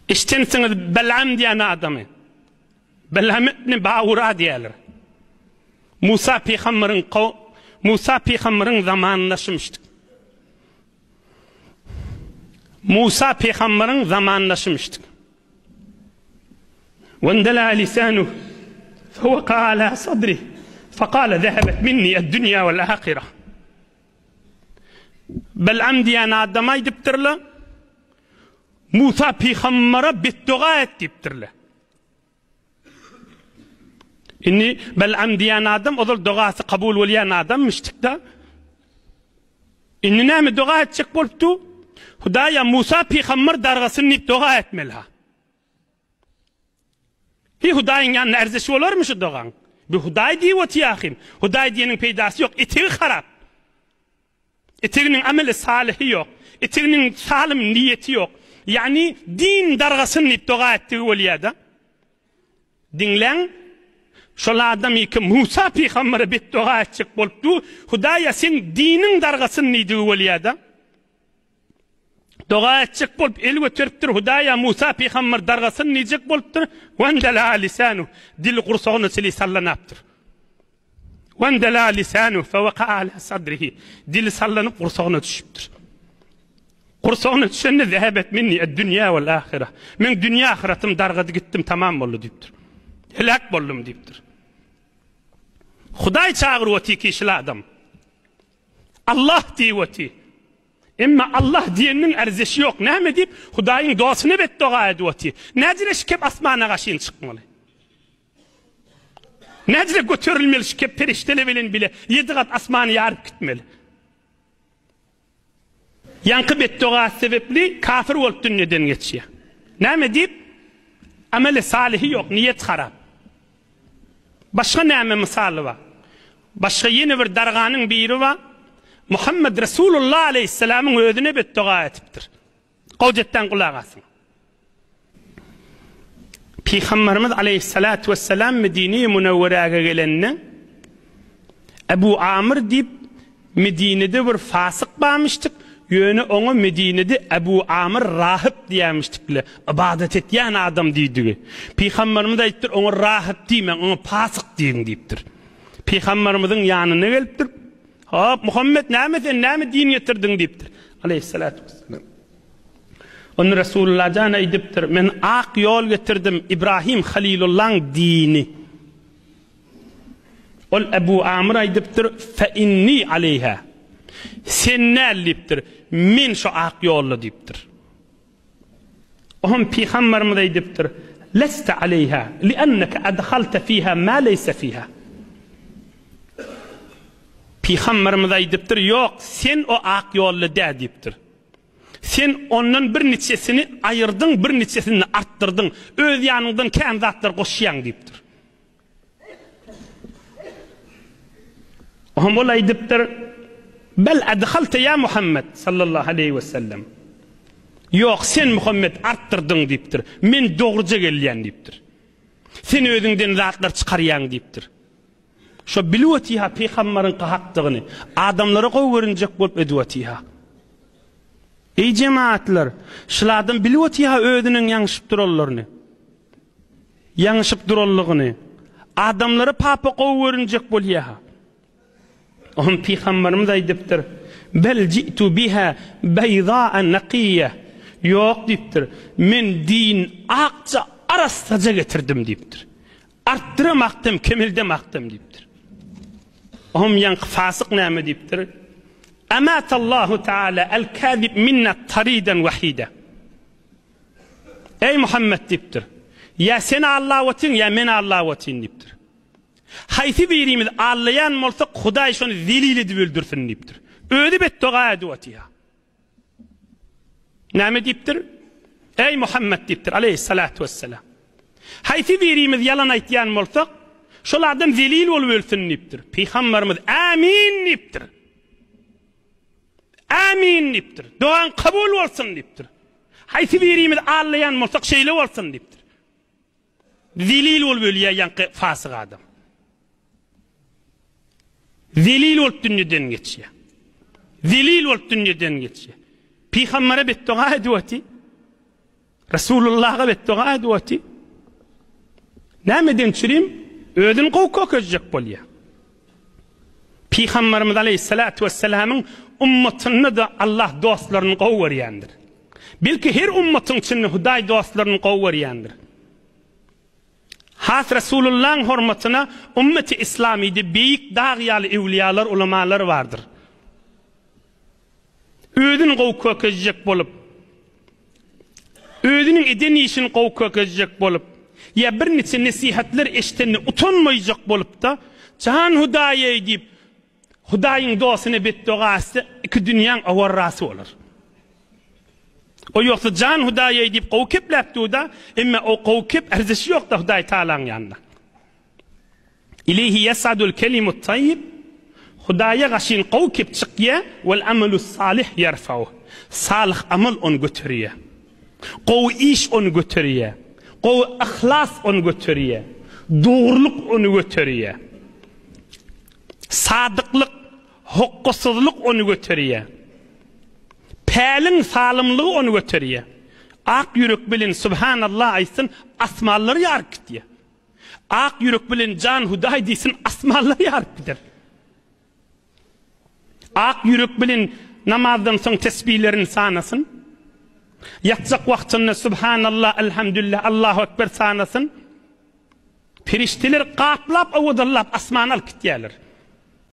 İştensiniz Belam diyen adamı. Belam ibn Ba'ura diyorlar. Musa peygamberin zamanlaşmıştık. Musa peygamberin zamanlaşmıştık. وَاندَلَى لِسَانُهُ فَوَقَعَ عَلَى صَدْرِهِ فَقَالَ ذَهَبَتْ مِنِّي الدُّنْيَا وَالْآخِرَةُ. Belam diyen adama ediptirler. Musa peygambere beddua ettirler. İnni Belam diyen adam o duası kabul olayan adammıştık da. İnni näme dua etjek bolupdu? Hudaya Musa peygamber dargasını dua etmeliha. Hi Hudayın yanına erzesi olur mu şu doğan? Bir Huday diye ot yahim. Huday diyenin peydası yok. Etiği harap. Etiğinin ameli salihi yok. Etiğinin salim niyeti yok. Yani din dargasını dua ettiği oliyada. Dinlen. Şola adam ki Musa peygambere beddua etjek bolupdu. Hudaya sen dinin dargasını niyeti oliyada. Dua etjek bolup el götürüpdir. Hudaya Musa peygamber dargasını niyecek bolupdur. Wendela lisanu dil qursağını sili sallanaptır. Wendela lisanu fevaqa ala sadrihi dil sallanıp qursağına düşüptür. Qursağına düşende zehebet minni dünya vel ahire. Men dünya ahiretim dargadı gittim tamam boldu deyipdir. Helak boldum deyipdir. Huday çağır vati kişili adam. Allah diye vati. Ama Allah diyenin erzesi yok. Näme deyip Hudayın duasını beddua edivati. Nädire şikep asmana gaşyn çıkmalı. Nädire götürülmeli şikep periştele bilen bile 7 kat asmanı yarıp gitmeli. Yankı beddua sebepli kafir olup dünyadan geçiyor. Näme deyip ameli salihi yok, niyet harap. Başka näme misali var. Başka yeni bir darganın biri var. Muhammed Resulullah Aleyhisselam'ın ödüne beddua etiptir. Qavcetten kulak asın. Peygamberimiz Aleyhissalatu vesselam Medine-i Münevvere'ye gelenine Ebu Amr deyip Medine'de bir fasık bağmıştık. Yönü onu Medine'de Ebu Amr rahip diyemiştik bile. İbadet etyen adam deydi. Peygamberimiz de ettir onu rahip deymen, onu fasık deyin deyiptir. Peygamberimizin yanına geliptir. Hop Muhammed näme din getirdin deyiptir. Aleyhissalatu vesselam. Onu Resulullah cana ediptir. Men ak yol getirdim İbrahim Halilullah'ın dini. Ol Ebu Amr'a ediptir. Fe inni aleyha. Sen ne deyiptir? Men şu ak yollu deyiptir. Ohum Peygamberimiz ediptir. Leste aleyha. Lianneke adhalte fiha ma leyse fiha. Peygamberimiz ediptir. Yok sen o ak yollu de deyiptir. Sen onun bir neçesini ayırdın, bir neçesini arttırdın. Öz yanından kendi zatlar koşuyan deyiptir. Ohum ola ediptir. Bel adhalte ya Muhammed sallallahu aleyhi ve sellem. Yok sen Muhammed arttırdın deyiptir. Men doğruca gelyen deyiptir. Sen özünden zatlar çıkaryan deyiptir. Şu biluvatiha peygamberin hakkını adamlara koyverinecek bolup eduvatiha. Ey cemaatler, şulardan biluvatiha özünün yanlışıp durallarını. Yanlışıp durallığını. Adamlara papa koyverinecek bolyaha. Ohum peygamberimiz aydıptır. Bel ci'tu biha beyda'a naqiyya. Yok deyiptir. Men din akça arastaca getirdim deyiptir. Arttıramaktım, kemildemaktım deyiptir. Ohum yankı fasık näme deyiptir. Amatallahu Teala el-kâzib minna tariden vahide. Ey Muhammed deyiptir. Ya sen Allah vatin ya men Allah vatin deyiptir. Hayti birimiz Allah'yan molsa Huday şonu zelil edip öldürsün deyiptir. Öyle beddua eduvatiha. Näme deyiptir? Ey Muhammed deyiptir aleyhissalatu vesselam. Hayti birimiz yalan aytyan molsa şolardan zelil olup ölsün deyiptir. Peygamberimiz amin deyiptir. Amin deyiptir. Duan kabul olsun deyiptir. Hayti birimiz Allah'yan molsa şeyle olsun deyiptir. Zelil olup ölüye yankı fasık adam. Zelil olup dünyadan geçiyor. Zelil olup dünyadan geçiyor. Peygamber'e beddua eduvati. Resulullah'a bettoğa edwati. Nämeden çirim? Ödün gowka köjek bolýar. Peygamberimiz aleyhissalatu vesselam'ın ummatyny da Allah dostlaryny gowwarýandyr. Belki her ummatyň içinde Hudaý dostlaryny gowwarýandyr. Has Resulullah'ın hormatyna ummeti İslamy'de beýik dağyaly ewliyalar, ulamalar vardır. Ödün gowka köjek bolup, ödünün eden işini gowka köjek bolup, ya bir neçe nasihatler eşiteni utanmayacak bolup da can Hudaýa diýip Hudaýyň dostuny betdogasy iki dünýäň awarrasy bolar. O ýoksa can Hudaýa diýip gowkepläpdi da, emma o gowkep arzyşy ýok da Hudaý Taalaň ýanynda. İleyhi yasadul kelimut tayyib, Hudaýa gaşyn gowkep çykýa wal amalus salih yarfa'u. Salih amal onu götürýär. Gow iş onu götürýär. Gow ihlas onu götürýär. Dogruluk onu götürýär. Sadyklyk, hukkusuzlyk onu götürýär. Päliň salymlygy onu götürýär. Ak ýürek bilen subhanallah aýsyn, asmanlary ýarkytýar. Ak ýürek bilen can Hudaý diýsin, asmanlary ýarkytýar. Ak ýürek bilen namazdan soň tesbihlerini sanasyn. Yatsak wagtynda subhanallah, elhamdülillah, Allahu ekber sanasyn. Perişteler gaplap awdallap asmana alyp gitýärler.